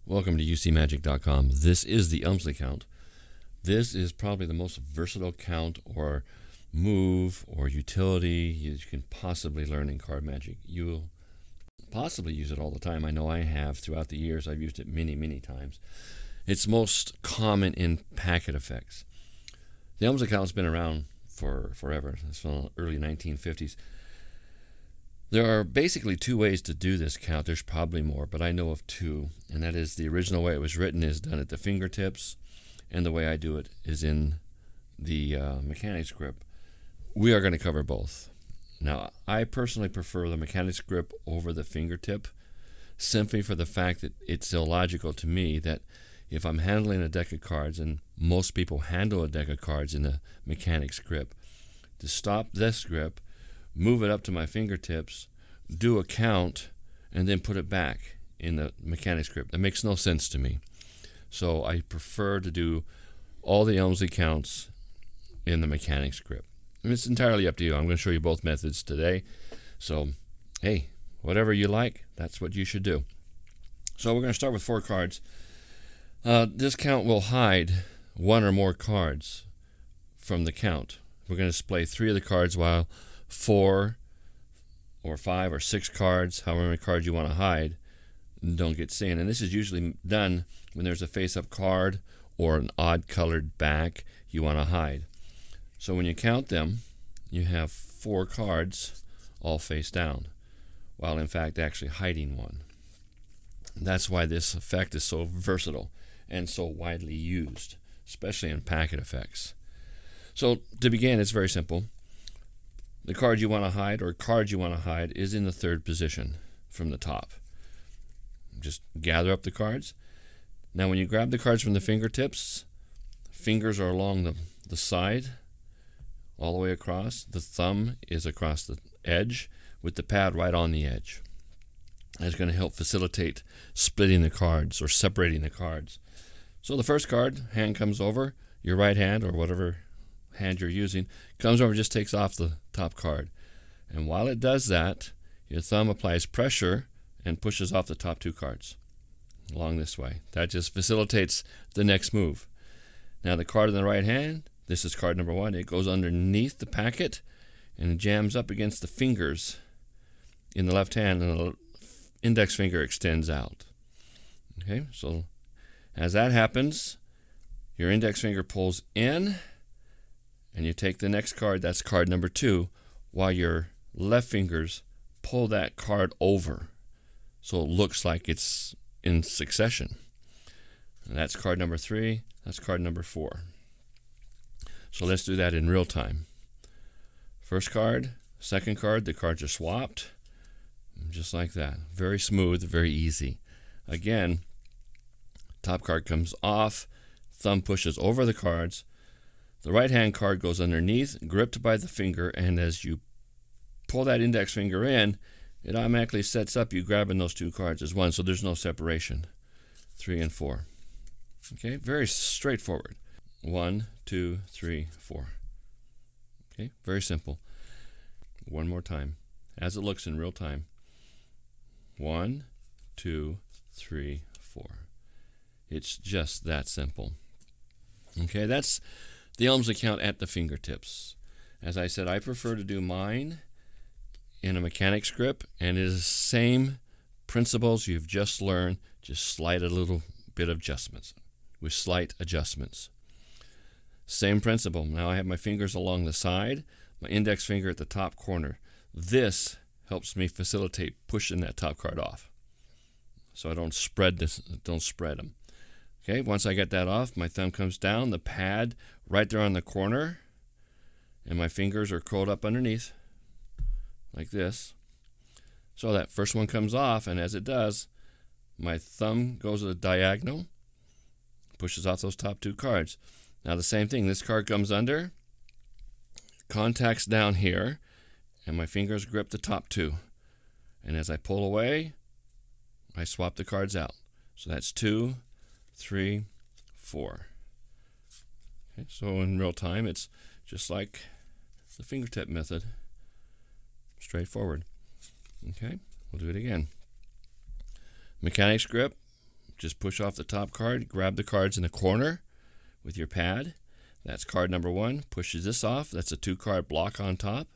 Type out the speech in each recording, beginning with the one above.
Welcome to ucmagic.com. This is the Elmsley Count. This is probably the most versatile count or move or utility you can possibly learn in card magic. You will possibly use it all the time. I know I have throughout the years. I've used it many times. It's most common in packet effects. The Elmsley Count has been around for forever. It's from the early 1950s. There are basically two ways to do this count. There's probably more, but I know of two, and that is the original way it was written is done at the fingertips, and the way I do it is in the mechanics grip. We are going to cover both. Now, I personally prefer the mechanics grip over the fingertip, simply for the fact that it's illogical to me that if I'm handling a deck of cards, and most people handle a deck of cards in the mechanics grip, to stop this grip, move it up to my fingertips, do a count, and then put it back in the mechanics grip. That makes no sense to me. So I prefer to do all the Elmsley counts in the mechanics grip. And it's entirely up to you. I'm going to show you both methods today. So, hey, whatever you like, that's what you should do. So we're going to start with 4 cards. This count will hide one or more cards from the count. We're going to display 3 of the cards while 4 or 5 or 6 cards, however many cards you want to hide, don't get seen. And this is usually done when there's a face-up card or an odd colored back you want to hide. So when you count them, you have 4 cards all face down, while in fact actually hiding one. That's why this effect is so versatile and so widely used, especially in packet effects. So to begin, it's very simple. The card you want to hide, or card you want to hide, is in the 3rd position from the top. Just gather up the cards. Now when you grab the cards from the fingertips, fingers are along the side, all the way across. The thumb is across the edge, with the pad right on the edge. That's going to help facilitate splitting the cards or separating the cards. So the first card, hand comes over, your right hand, or whatever hand you're using, comes over and just takes off the top card. And while it does that, your thumb applies pressure and pushes off the top 2 cards along this way. That just facilitates the next move. Now the card in the right hand, this is card number 1. It goes underneath the packet and it jams up against the fingers in the left hand, and the index finger extends out. Okay, so as that happens, your index finger pulls in, and you take the next card, that's card number 2, while your left fingers pull that card over so it looks like it's in succession. And that's card number 3, that's card number 4. So let's do that in real time. First card, second card, the cards are swapped, just like that. Very smooth, very easy. Again, top card comes off, thumb pushes over the cards, the right hand card goes underneath, gripped by the finger, and as you pull that index finger in, it automatically sets up you grabbing those 2 cards as one, so there's no separation. 3 and 4. Okay, very straightforward. 1, 2, 3, 4. Okay, very simple. One more time, as it looks in real time. 1, 2, 3, 4. It's just that simple. Okay, that's the Elmsley count at the fingertips. As I said, I prefer to do mine in a mechanics grip, and it is the same principles you've just learned, just slight a little bit of adjustments, with slight adjustments. Same principle. Now I have my fingers along the side, my index finger at the top corner. This helps me facilitate pushing that top card off, so I don't spread them. Okay, once I get that off, my thumb comes down, the pad right there on the corner, and my fingers are curled up underneath, like this. So that first one comes off, and as it does, my thumb goes at a diagonal, pushes off those top 2 cards. Now the same thing, this card comes under, contacts down here, and my fingers grip the top 2. And as I pull away, I swap the cards out. So that's 2, 3, 4. Okay, so in real time, it's just like the fingertip method. Straightforward. Okay, we'll do it again. Mechanics grip, just push off the top card, grab the cards in the corner with your pad. That's card number 1. Pushes this off. That's a 2-card block on top.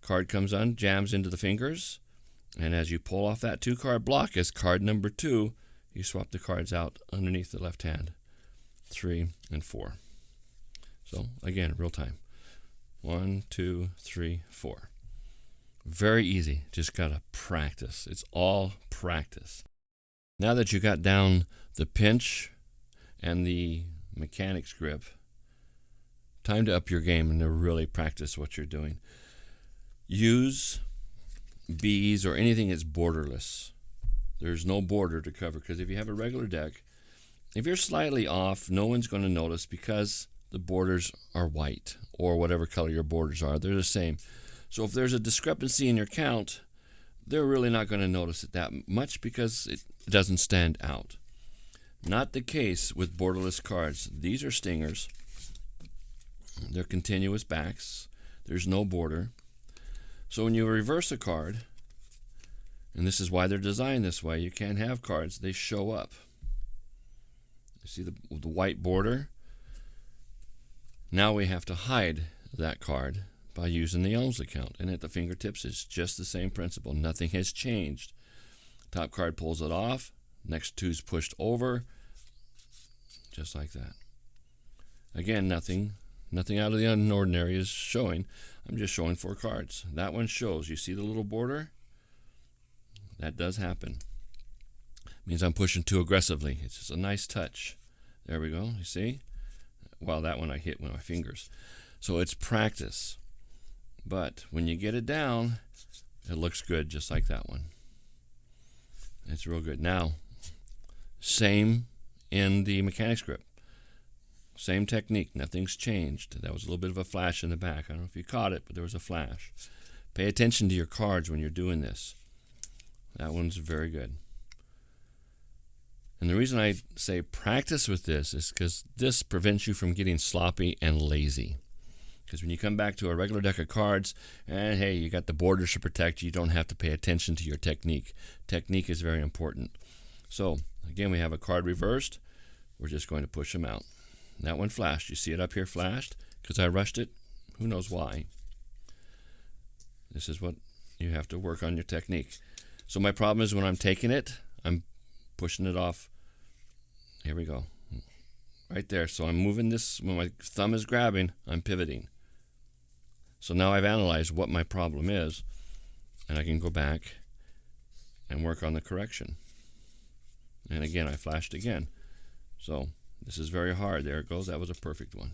Card comes on, jams into the fingers. And as you pull off that 2-card block as card number 2, you swap the cards out underneath the left hand. 3 and 4. So again, real time. 1, 2, 3, 4. Very easy. Just got to practice. It's all practice. Now that you got down the pinch and the mechanics grip, time to up your game and to really practice what you're doing. Use B's or anything that's borderless. There's no border to cover, because if you have a regular deck, if you're slightly off, no one's going to notice because the borders are white or whatever color your borders are. They're the same. So if there's a discrepancy in your count, they're really not going to notice it that much because it doesn't stand out. Not the case with borderless cards. These are stingers. They're continuous backs. There's no border. So when you reverse a card, and this is why they're designed this way, you can't have cards, they show up. You see the white border? Now we have to hide that card by using the Elmsley Count. And at the fingertips, it's just the same principle. Nothing has changed. Top card pulls it off. Next 2's pushed over. Just like that. Again, nothing out of the ordinary is showing. I'm just showing 4 cards. That one shows. You see the little border? That does happen. Means I'm pushing too aggressively. It's just a nice touch. There we go. You see? Well, that one I hit with my fingers. So it's practice. But when you get it down, it looks good just like that one. It's real good. Now, same in the mechanics grip. Same technique. Nothing's changed. That was a little bit of a flash in the back. I don't know if you caught it, but there was a flash. Pay attention to your cards when you're doing this. That one's very good. And the reason I say practice with this is because this prevents you from getting sloppy and lazy. Because when you come back to a regular deck of cards, and hey, you got the borders to protect, you don't have to pay attention to your technique. Technique is very important. So, again, we have a card reversed. We're just going to push them out. That one flashed. You see it up here flashed? Because I rushed it? Who knows why? This is what you have to work on your technique. So my problem is when I'm taking it, I'm pushing it off. Here we go. Right there. So I'm moving this. When my thumb is grabbing, I'm pivoting. So now I've analyzed what my problem is, and I can go back and work on the correction. And again, I flashed again. So this is very hard. There it goes. That was a perfect one.